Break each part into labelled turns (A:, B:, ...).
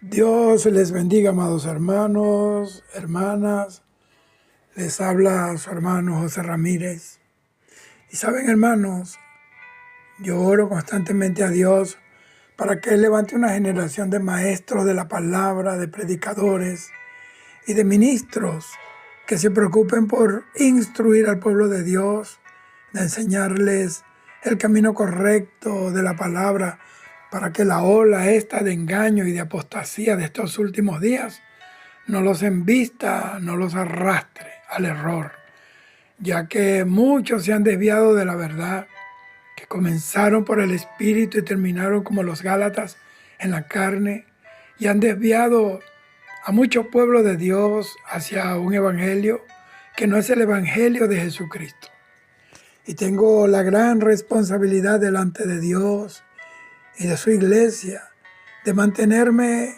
A: Dios les bendiga, amados hermanos, hermanas. Les habla su hermano José Ramírez. Y saben, hermanos, yo oro constantemente a Dios para que Él levante una generación de maestros de la palabra, de predicadores y de ministros que se preocupen por instruir al pueblo de Dios, de enseñarles el camino correcto de la palabra, para que la ola esta de engaño y de apostasía de estos últimos días no los embista, no los arrastre al error, ya que muchos se han desviado de la verdad, que comenzaron por el Espíritu y terminaron como los Gálatas en la carne, y han desviado a muchos pueblos de Dios hacia un evangelio que no es el evangelio de Jesucristo. Y tengo la gran responsabilidad delante de Dios y de su iglesia de mantenerme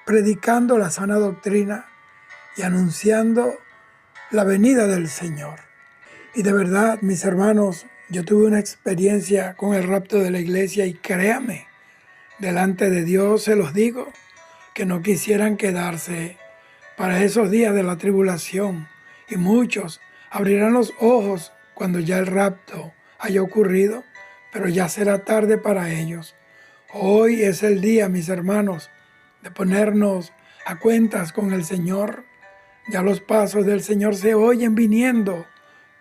A: predicando la sana doctrina y anunciando la venida del Señor. Y de verdad, mis hermanos, yo tuve una experiencia con el rapto de la iglesia y créame, delante de Dios se los digo, que no quisieran quedarse para esos días de la tribulación, y muchos abrirán los ojos cuando ya el rapto haya ocurrido, pero ya será tarde para ellos. Hoy es el día, mis hermanos, de ponernos a cuentas con el Señor. Ya los pasos del Señor se oyen viniendo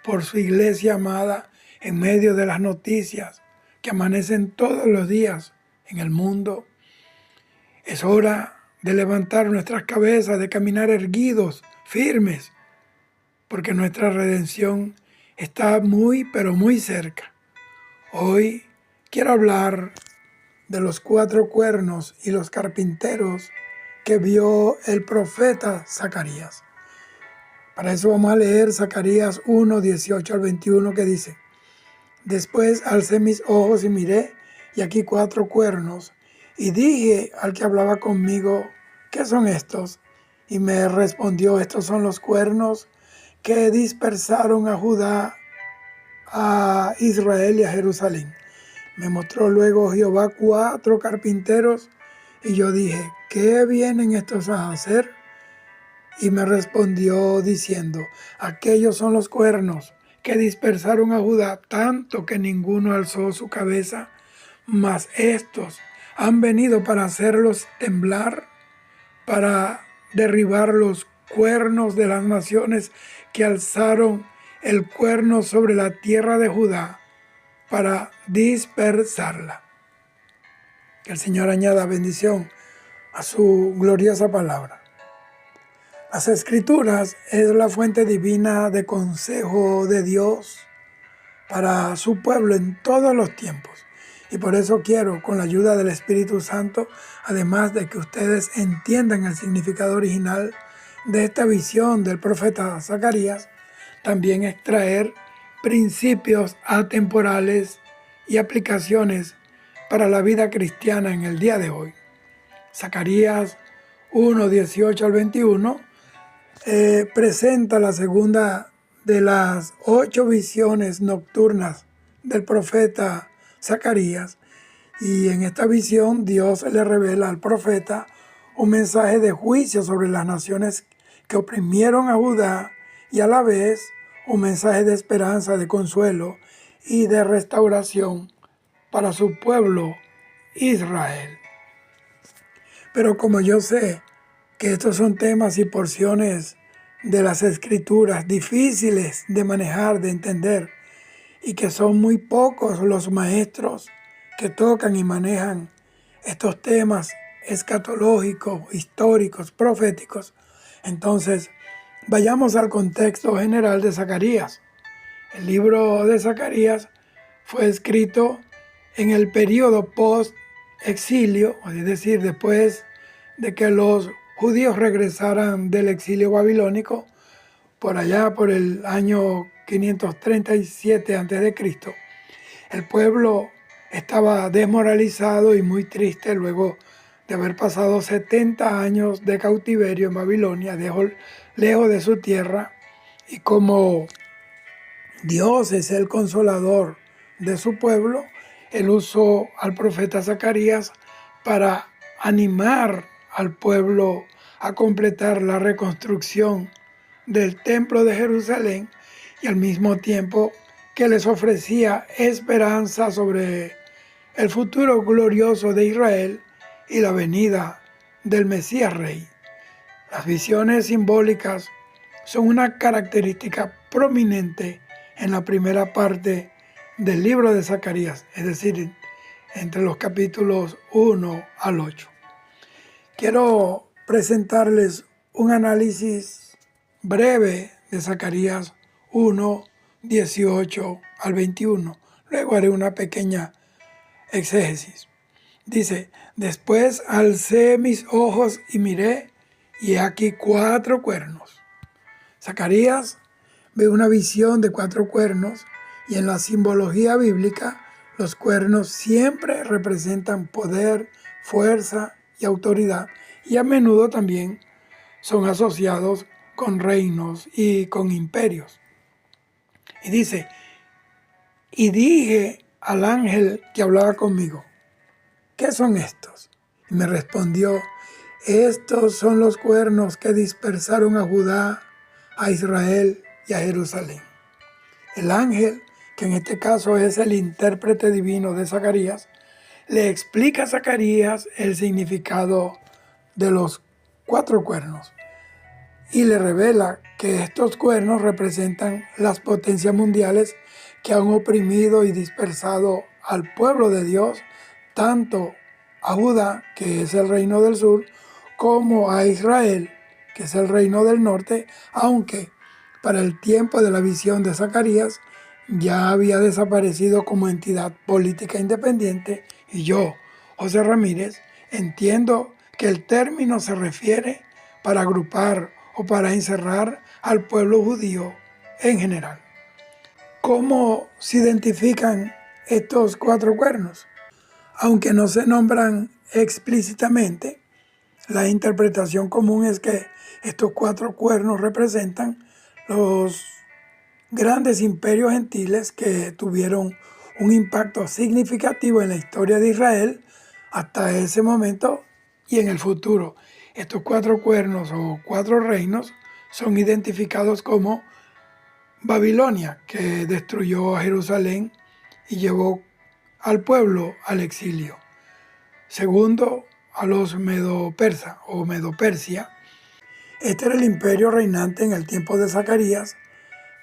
A: por su iglesia amada en medio de las noticias que amanecen todos los días en el mundo. Es hora de levantar nuestras cabezas, de caminar erguidos, firmes, porque nuestra redención está muy, pero muy cerca. Hoy quiero hablar de los 4 cuernos y los carpinteros que vio el profeta Zacarías. Para eso vamos a leer Zacarías 1, 18 al 21, que dice: Después alcé mis ojos y miré, y aquí 4 cuernos, y dije al que hablaba conmigo, ¿qué son estos? Y me respondió, estos son los cuernos que dispersaron a Judá, a Israel y a Jerusalén. Me mostró luego Jehová 4 carpinteros, y yo dije, ¿qué vienen estos a hacer? Y me respondió diciendo, aquellos son los cuernos que dispersaron a Judá, tanto que ninguno alzó su cabeza, mas estos han venido para hacerlos temblar, para derribar los cuernos de las naciones que alzaron el cuerno sobre la tierra de Judá, para dispersarla. Que el Señor añada bendición a su gloriosa palabra. Las Escrituras es la fuente divina de consejo de Dios para su pueblo en todos los tiempos. Y por eso quiero, con la ayuda del Espíritu Santo, además de que ustedes entiendan el significado original de esta visión del profeta Zacarías, también extraer principios atemporales y aplicaciones para la vida cristiana en el día de hoy. Zacarías 1, 18 al 21 presenta la segunda de las 8 visiones nocturnas del profeta Zacarías, y en esta visión Dios le revela al profeta un mensaje de juicio sobre las naciones que oprimieron a Judá, y a la vez un mensaje de esperanza, de consuelo y de restauración para su pueblo Israel. Pero como yo sé que estos son temas y porciones de las Escrituras difíciles de manejar, de entender, y que son muy pocos los maestros que tocan y manejan estos temas escatológicos, históricos, proféticos, entonces vayamos al contexto general de Zacarías. El libro de Zacarías fue escrito en el periodo post-exilio, es decir, después de que los judíos regresaran del exilio babilónico, por allá por el año 537 a.C. El pueblo estaba desmoralizado y muy triste luego de haber pasado 70 años de cautiverio en Babilonia, lejos de su tierra, y como Dios es el consolador de su pueblo, Él usó al profeta Zacarías para animar al pueblo a completar la reconstrucción del templo de Jerusalén y al mismo tiempo que les ofrecía esperanza sobre el futuro glorioso de Israel y la venida del Mesías Rey. Las visiones simbólicas son una característica prominente en la primera parte del libro de Zacarías, es decir, entre los capítulos 1 al 8. Quiero presentarles un análisis breve de Zacarías 1, 18 al 21. Luego haré una pequeña exégesis. Dice, después alcé mis ojos y miré, y he aquí 4 cuernos. Zacarías ve una visión de 4 cuernos, y en la simbología bíblica los cuernos siempre representan poder, fuerza y autoridad, y a menudo también son asociados con reinos y con imperios. Y dice, y dije al ángel que hablaba conmigo, ¿qué son estos? Y me respondió, estos son los cuernos que dispersaron a Judá, a Israel y a Jerusalén. El ángel, que en este caso es el intérprete divino de Zacarías, le explica a Zacarías el significado de los 4 cuernos y le revela que estos cuernos representan las potencias mundiales que han oprimido y dispersado al pueblo de Dios, tanto a Judá, que es el reino del sur, como a Israel, que es el reino del norte, aunque para el tiempo de la visión de Zacarías ya había desaparecido como entidad política independiente, y yo, José Ramírez, entiendo que el término se refiere para agrupar o para encerrar al pueblo judío en general. ¿Cómo se identifican estos 4 cuernos? Aunque no se nombran explícitamente, la interpretación común es que estos 4 cuernos representan los grandes imperios gentiles que tuvieron un impacto significativo en la historia de Israel hasta ese momento y en el futuro. Estos 4 cuernos o 4 reinos son identificados como Babilonia, que destruyó a Jerusalén y llevó al pueblo al exilio. Segundo, a los Medo-Persa o Medo-Persia. Este era el imperio reinante en el tiempo de Zacarías,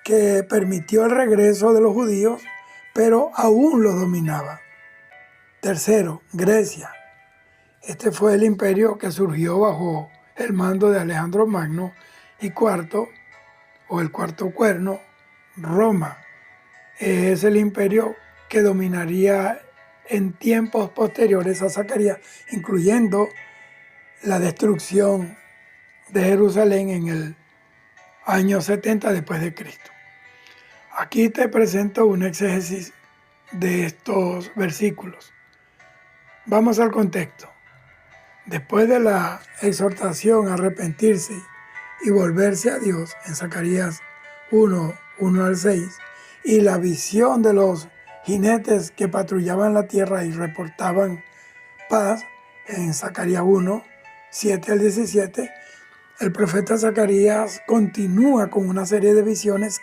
A: que permitió el regreso de los judíos, pero aún los dominaba. Tercero, Grecia. Este fue el imperio que surgió bajo el mando de Alejandro Magno. Y cuarto, o el 4 cuerno, Roma. Es el imperio que dominaría en tiempos posteriores a Zacarías, incluyendo la destrucción de Jerusalén en el año 70 después de Cristo. Aquí te presento un exégesis de estos versículos. Vamos al contexto. Después de la exhortación a arrepentirse y volverse a Dios en Zacarías 1, 1 al 6, y la visión de los jinetes que patrullaban la tierra y reportaban paz en Zacarías 1, 7 al 17, el profeta Zacarías continúa con una serie de visiones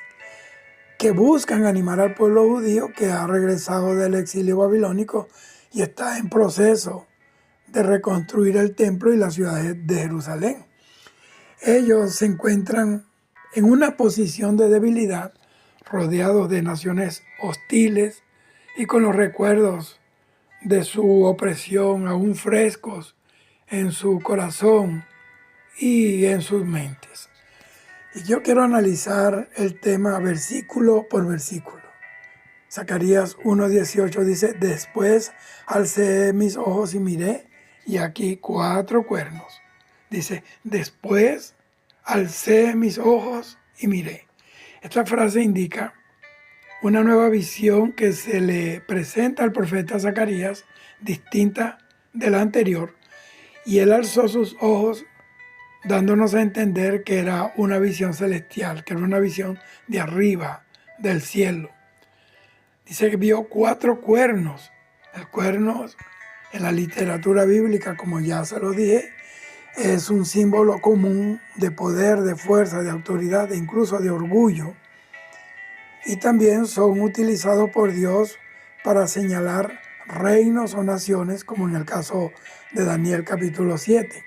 A: que buscan animar al pueblo judío que ha regresado del exilio babilónico y está en proceso de reconstruir el templo y la ciudad de Jerusalén. Ellos se encuentran en una posición de debilidad, rodeados de naciones hostiles y con los recuerdos de su opresión aún frescos en su corazón y en sus mentes. Y yo quiero analizar el tema versículo por versículo. Zacarías 1:18 dice, después alcé mis ojos y miré, y aquí 4 cuernos. Dice, después alcé mis ojos y miré. Esta frase indica una nueva visión que se le presenta al profeta Zacarías, distinta de la anterior, y él alzó sus ojos dándonos a entender que era una visión celestial, que era una visión de arriba, del cielo. Dice que vio 4 cuernos. El cuerno en la literatura bíblica, como ya se lo dije, Es un símbolo común de poder, de fuerza, de autoridad e incluso de orgullo. Y también son utilizados por Dios para señalar reinos o naciones, como en el caso de Daniel capítulo 7.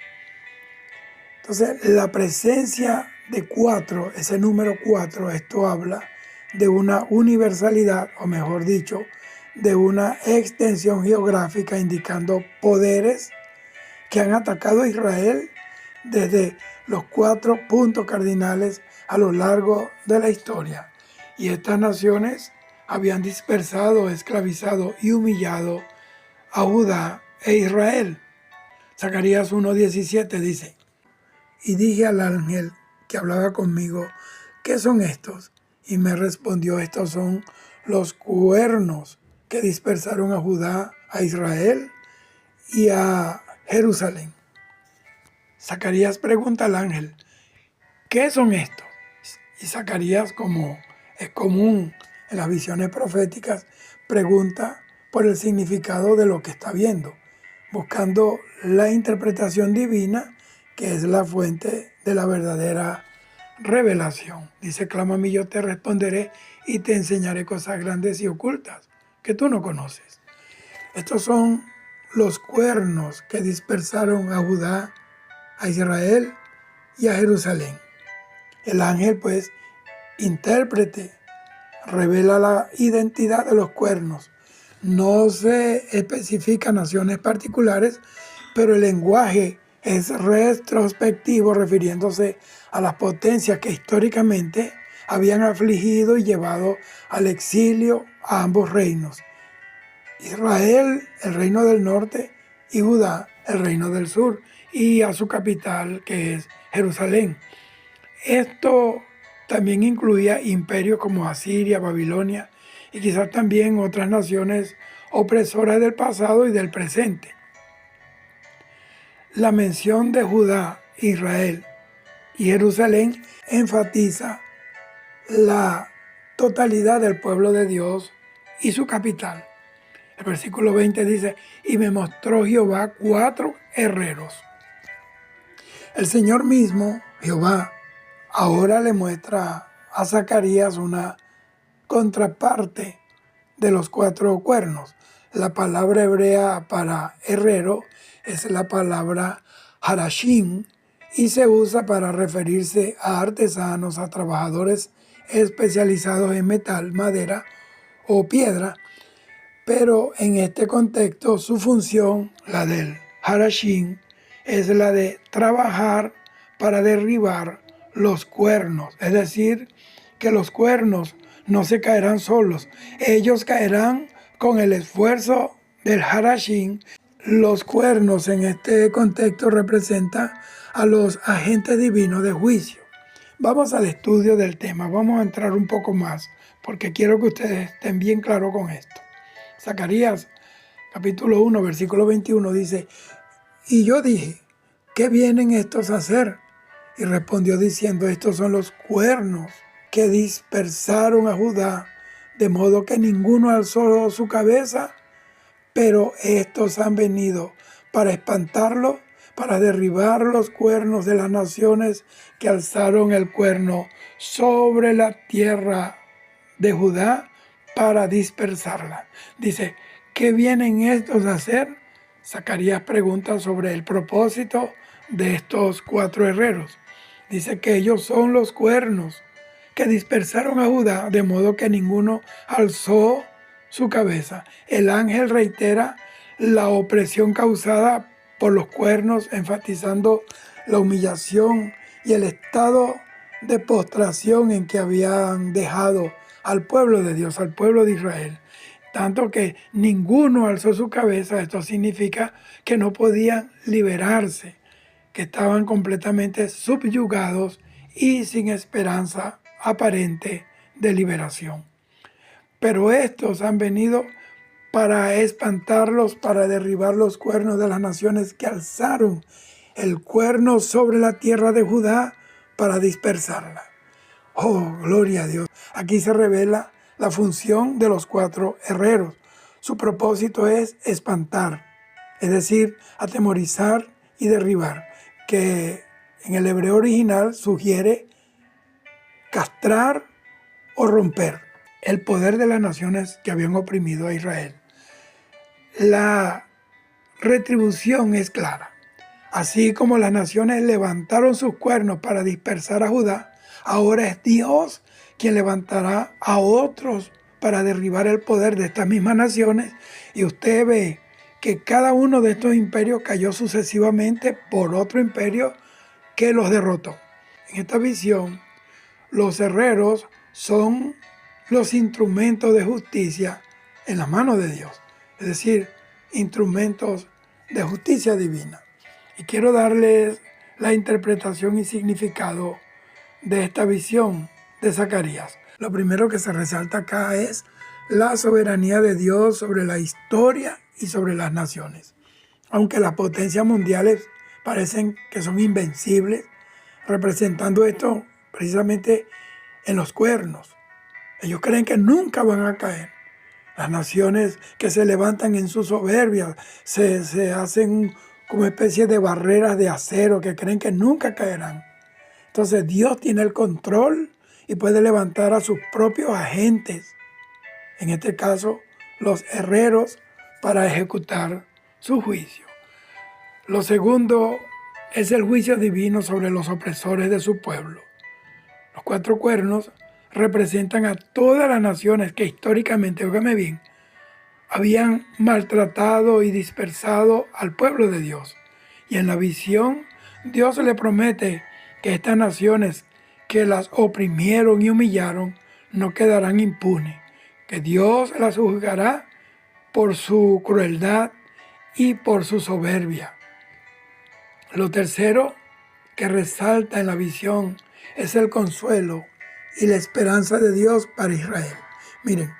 A: Entonces, la presencia de 4, ese número 4, esto habla de una universalidad, o mejor dicho, de una extensión geográfica indicando poderes que han atacado a Israel desde los 4 puntos cardinales a lo largo de la historia. Y estas naciones habían dispersado, esclavizado y humillado a Judá e Israel. Zacarías 1:17 dice: y dije al ángel que hablaba conmigo, ¿qué son estos? Y me respondió, estos son los cuernos que dispersaron a Judá, a Israel y a Jerusalén. Zacarías pregunta al ángel, ¿qué son estos? Y Zacarías, como es común en las visiones proféticas, pregunta por el significado de lo que está viendo, buscando la interpretación divina, que es la fuente de la verdadera revelación. Dice, clama a mí, yo te responderé y te enseñaré cosas grandes y ocultas que tú no conoces. Estos son los cuernos que dispersaron a Judá, a Israel y a Jerusalén. El ángel, pues, intérprete, revela la identidad de los cuernos. No se especifican naciones particulares, pero el lenguaje es retrospectivo, refiriéndose a las potencias que históricamente habían afligido y llevado al exilio a ambos reinos. Israel, el reino del norte, y Judá, el reino del sur, y a su capital, que es Jerusalén. Esto también incluía imperios como Asiria, Babilonia y quizás también otras naciones opresoras del pasado y del presente. La mención de Judá, Israel y Jerusalén enfatiza la totalidad del pueblo de Dios y su capital. El versículo 20 dice, y me mostró Jehová 4 herreros. El Señor mismo, Jehová, ahora le muestra a Zacarías una contraparte de los 4 cuernos. La palabra hebrea para herrero es la palabra harashim y se usa para referirse a artesanos, a trabajadores especializados en metal, madera o piedra, pero en este contexto su función, la del harashim, es la de trabajar para derribar los cuernos, es decir, que los cuernos no se caerán solos, ellos caerán con el esfuerzo del harashim. Los cuernos en este contexto representan a los agentes divinos de juicio. Vamos al estudio del tema, vamos a entrar un poco más, porque quiero que ustedes estén bien claros con esto. Zacarías capítulo 1, versículo 21 dice, y yo dije, ¿qué vienen estos a hacer? Y respondió diciendo, estos son los cuernos que dispersaron a Judá, de modo que ninguno alzó su cabeza, pero estos han venido para espantarlo, para derribar los cuernos de las naciones que alzaron el cuerno sobre la tierra de Judá para dispersarla. Dice, ¿qué vienen estos a hacer? Zacarías pregunta sobre el propósito de estos 4 herreros. Dice que ellos son los cuernos que dispersaron a Judá, de modo que ninguno alzó su cabeza. El ángel reitera la opresión causada por los cuernos, enfatizando la humillación y el estado de postración en que habían dejado al pueblo de Dios, al pueblo de Israel. Tanto que ninguno alzó su cabeza, esto significa que no podían liberarse, que estaban completamente subyugados y sin esperanza aparente de liberación. Pero estos han venido para espantarlos, para derribar los cuernos de las naciones que alzaron el cuerno sobre la tierra de Judá para dispersarla. Oh, gloria a Dios. Aquí se revela la función de los 4 herreros. Su propósito es espantar, es decir, atemorizar y derribar. que en el hebreo original sugiere castrar o romper el poder de las naciones que habían oprimido a Israel. La retribución es clara. Así como las naciones levantaron sus cuernos para dispersar a Judá, ahora es Dios quien levantará a otros para derribar el poder de estas mismas naciones. Y usted ve que cada uno de estos imperios cayó sucesivamente por otro imperio que los derrotó. En esta visión, los herreros son los instrumentos de justicia en las manos de Dios, es decir, instrumentos de justicia divina. Y quiero darles la interpretación y significado de esta visión de Zacarías. Lo primero que se resalta acá es la soberanía de Dios sobre la historia y sobre las naciones. Aunque las potencias mundiales parecen que son invencibles, representando esto precisamente en los cuernos. Ellos creen que nunca van a caer. Las naciones que se levantan en su soberbia se hacen como especie de barreras de acero que creen que nunca caerán. Entonces Dios tiene el control y puede levantar a sus propios agentes, en este caso los herreros, para ejecutar su juicio. Lo segundo es el juicio divino sobre los opresores de su pueblo. Los 4 cuernos representan a todas las naciones que históricamente, óigame bien, habían maltratado y dispersado al pueblo de Dios. Y en la visión, Dios le promete que estas naciones que las oprimieron y humillaron no quedarán impunes, que Dios las juzgará por su crueldad y por su soberbia. Lo tercero que resalta en la visión es el consuelo y la esperanza de Dios para Israel. Miren,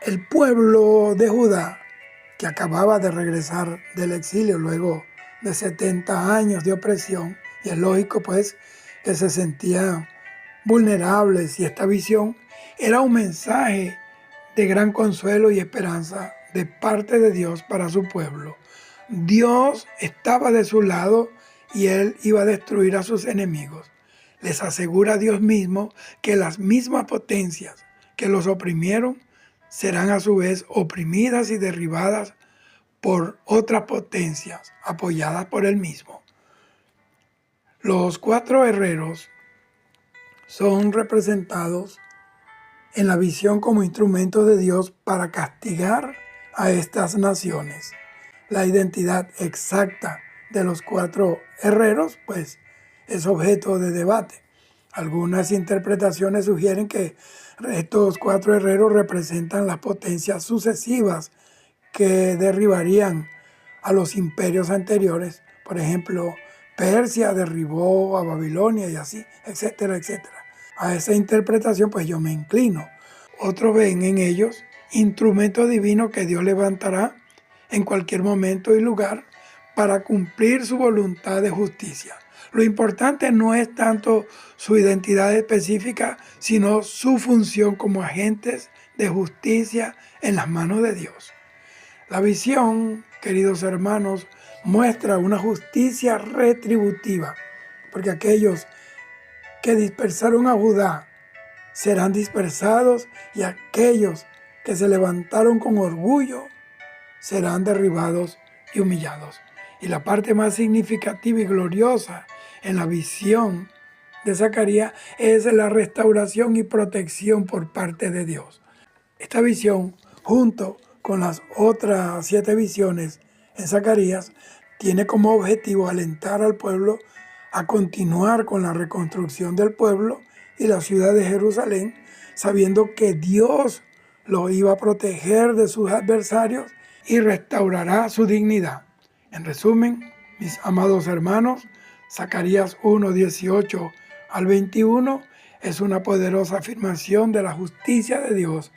A: el pueblo de Judá, que acababa de regresar del exilio luego de 70 años de opresión, y es lógico pues que se sentían vulnerables, y esta visión era un mensaje de gran consuelo y esperanza de parte de Dios para su pueblo. Dios estaba de su lado y Él iba a destruir a sus enemigos. Les asegura Dios mismo que las mismas potencias que los oprimieron serán a su vez oprimidas y derribadas por otras potencias apoyadas por Él mismo. Los 4 herreros son representados en la visión como instrumentos de Dios para castigar a estas naciones. La identidad exacta de los 4 herreros, pues, es objeto de debate. Algunas interpretaciones sugieren que estos 4 herreros representan las potencias sucesivas que derribarían a los imperios anteriores. Por ejemplo, Persia derribó a Babilonia y así, etcétera, etcétera. A esa interpretación pues yo me inclino. Otros ven en ellos instrumentos divinos que Dios levantará en cualquier momento y lugar para cumplir su voluntad de justicia. Lo importante no es tanto su identidad específica, sino su función como agentes de justicia en las manos de Dios. La visión, queridos hermanos, muestra una justicia retributiva, porque aquellos que dispersaron a Judá serán dispersados, y aquellos que se levantaron con orgullo serán derribados y humillados. Y la parte más significativa y gloriosa en la visión de Zacarías es la restauración y protección por parte de Dios. Esta visión, junto con las otras 7 visiones en Zacarías, tiene como objetivo alentar al pueblo a continuar con la reconstrucción del pueblo y la ciudad de Jerusalén, sabiendo que Dios lo iba a proteger de sus adversarios y restaurará su dignidad. En resumen, mis amados hermanos, Zacarías 1, 18 al 21 es una poderosa afirmación de la justicia de Dios.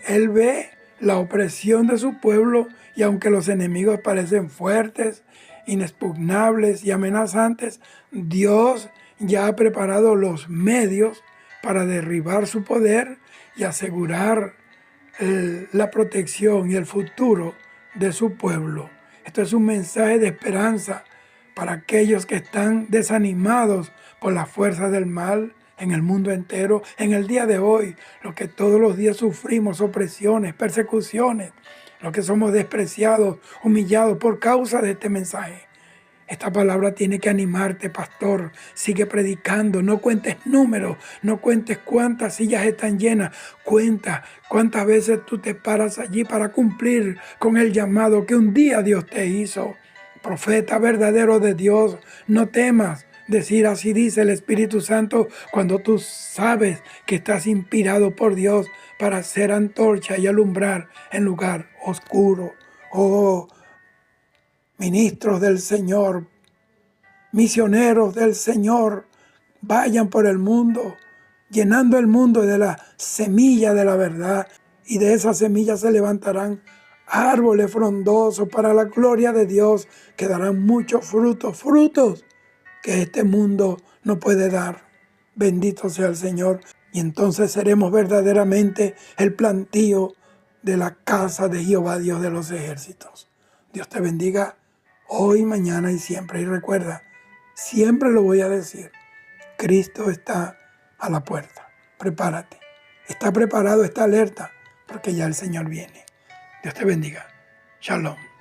A: Él ve la opresión de su pueblo, y aunque los enemigos parecen fuertes, inexpugnables y amenazantes, Dios ya ha preparado los medios para derribar su poder y asegurar la protección y el futuro de su pueblo. Esto es un mensaje de esperanza para aquellos que están desanimados por las fuerzas del mal en el mundo entero, en el día de hoy, los que todos los días sufrimos opresiones, persecuciones, los que somos despreciados, humillados por causa de este mensaje. Esta palabra tiene que animarte, pastor. Sigue predicando, no cuentes números, no cuentes cuántas sillas están llenas. Cuenta cuántas veces tú te paras allí para cumplir con el llamado que un día Dios te hizo. Profeta verdadero de Dios, no temas decir así dice el Espíritu Santo cuando tú sabes que estás inspirado por Dios para ser antorcha y alumbrar en lugar oscuro. Oh, ministros del Señor, misioneros del Señor, vayan por el mundo, llenando el mundo de la semilla de la verdad, y de esa semilla se levantarán árboles frondosos para la gloria de Dios, que darán muchos frutos, frutos que este mundo no puede dar. Bendito sea el Señor. Y entonces seremos verdaderamente el plantío de la casa de Jehová, Dios de los ejércitos. Dios te bendiga hoy, mañana y siempre. Y recuerda, siempre lo voy a decir, Cristo está a la puerta. Prepárate. Está preparado, está alerta, porque ya el Señor viene. Dios te bendiga. Shalom.